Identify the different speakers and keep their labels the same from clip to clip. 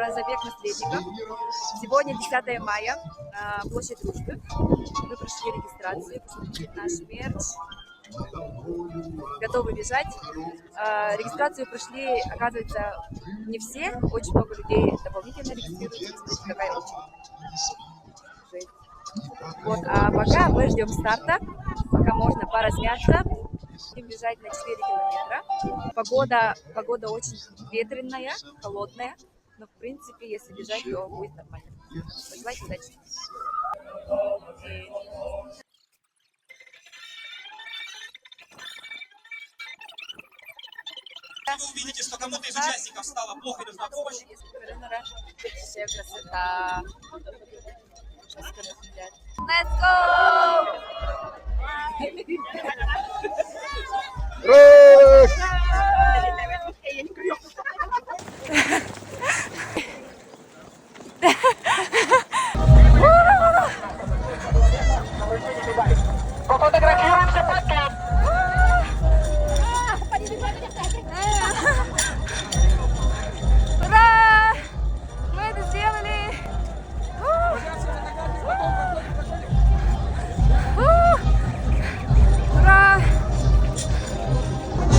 Speaker 1: про забег наследников. Сегодня 10 мая, площадь Дружбы. Мы прошли регистрацию, посмотрите наш мерч. Готовы бежать. Регистрацию прошли, оказывается, не все. Очень много людей дополнительно регистрируются. Смотрите, какая очередь. Вот, а пока мы ждем старта. Пока можно поразмяться. Будем бежать на 4 километра. Погода очень ветреная, холодная. Но, в принципе, если бежать, то будет нормально. Пожелайте удачи.
Speaker 2: Вы увидите, что кому-то из участников стало плохо и нужна помощь.
Speaker 1: Все красота. Let's go!
Speaker 3: Пофотографируемся потом.
Speaker 1: Ура! Мы это сделали! Ура!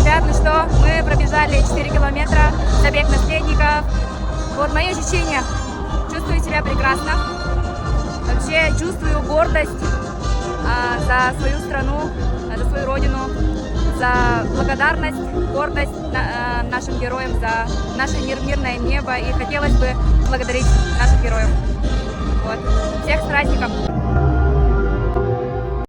Speaker 1: Ребят, ну что, мы пробежали 4 километра, забег наследников. Вот мои ощущения. Чувствую себя прекрасно. Вообще чувствую гордость за свою страну, за свою родину, за благодарность, гордость нашим героям за наше мирное небо. И хотелось бы благодарить наших героев. Вот. Всех с праздником!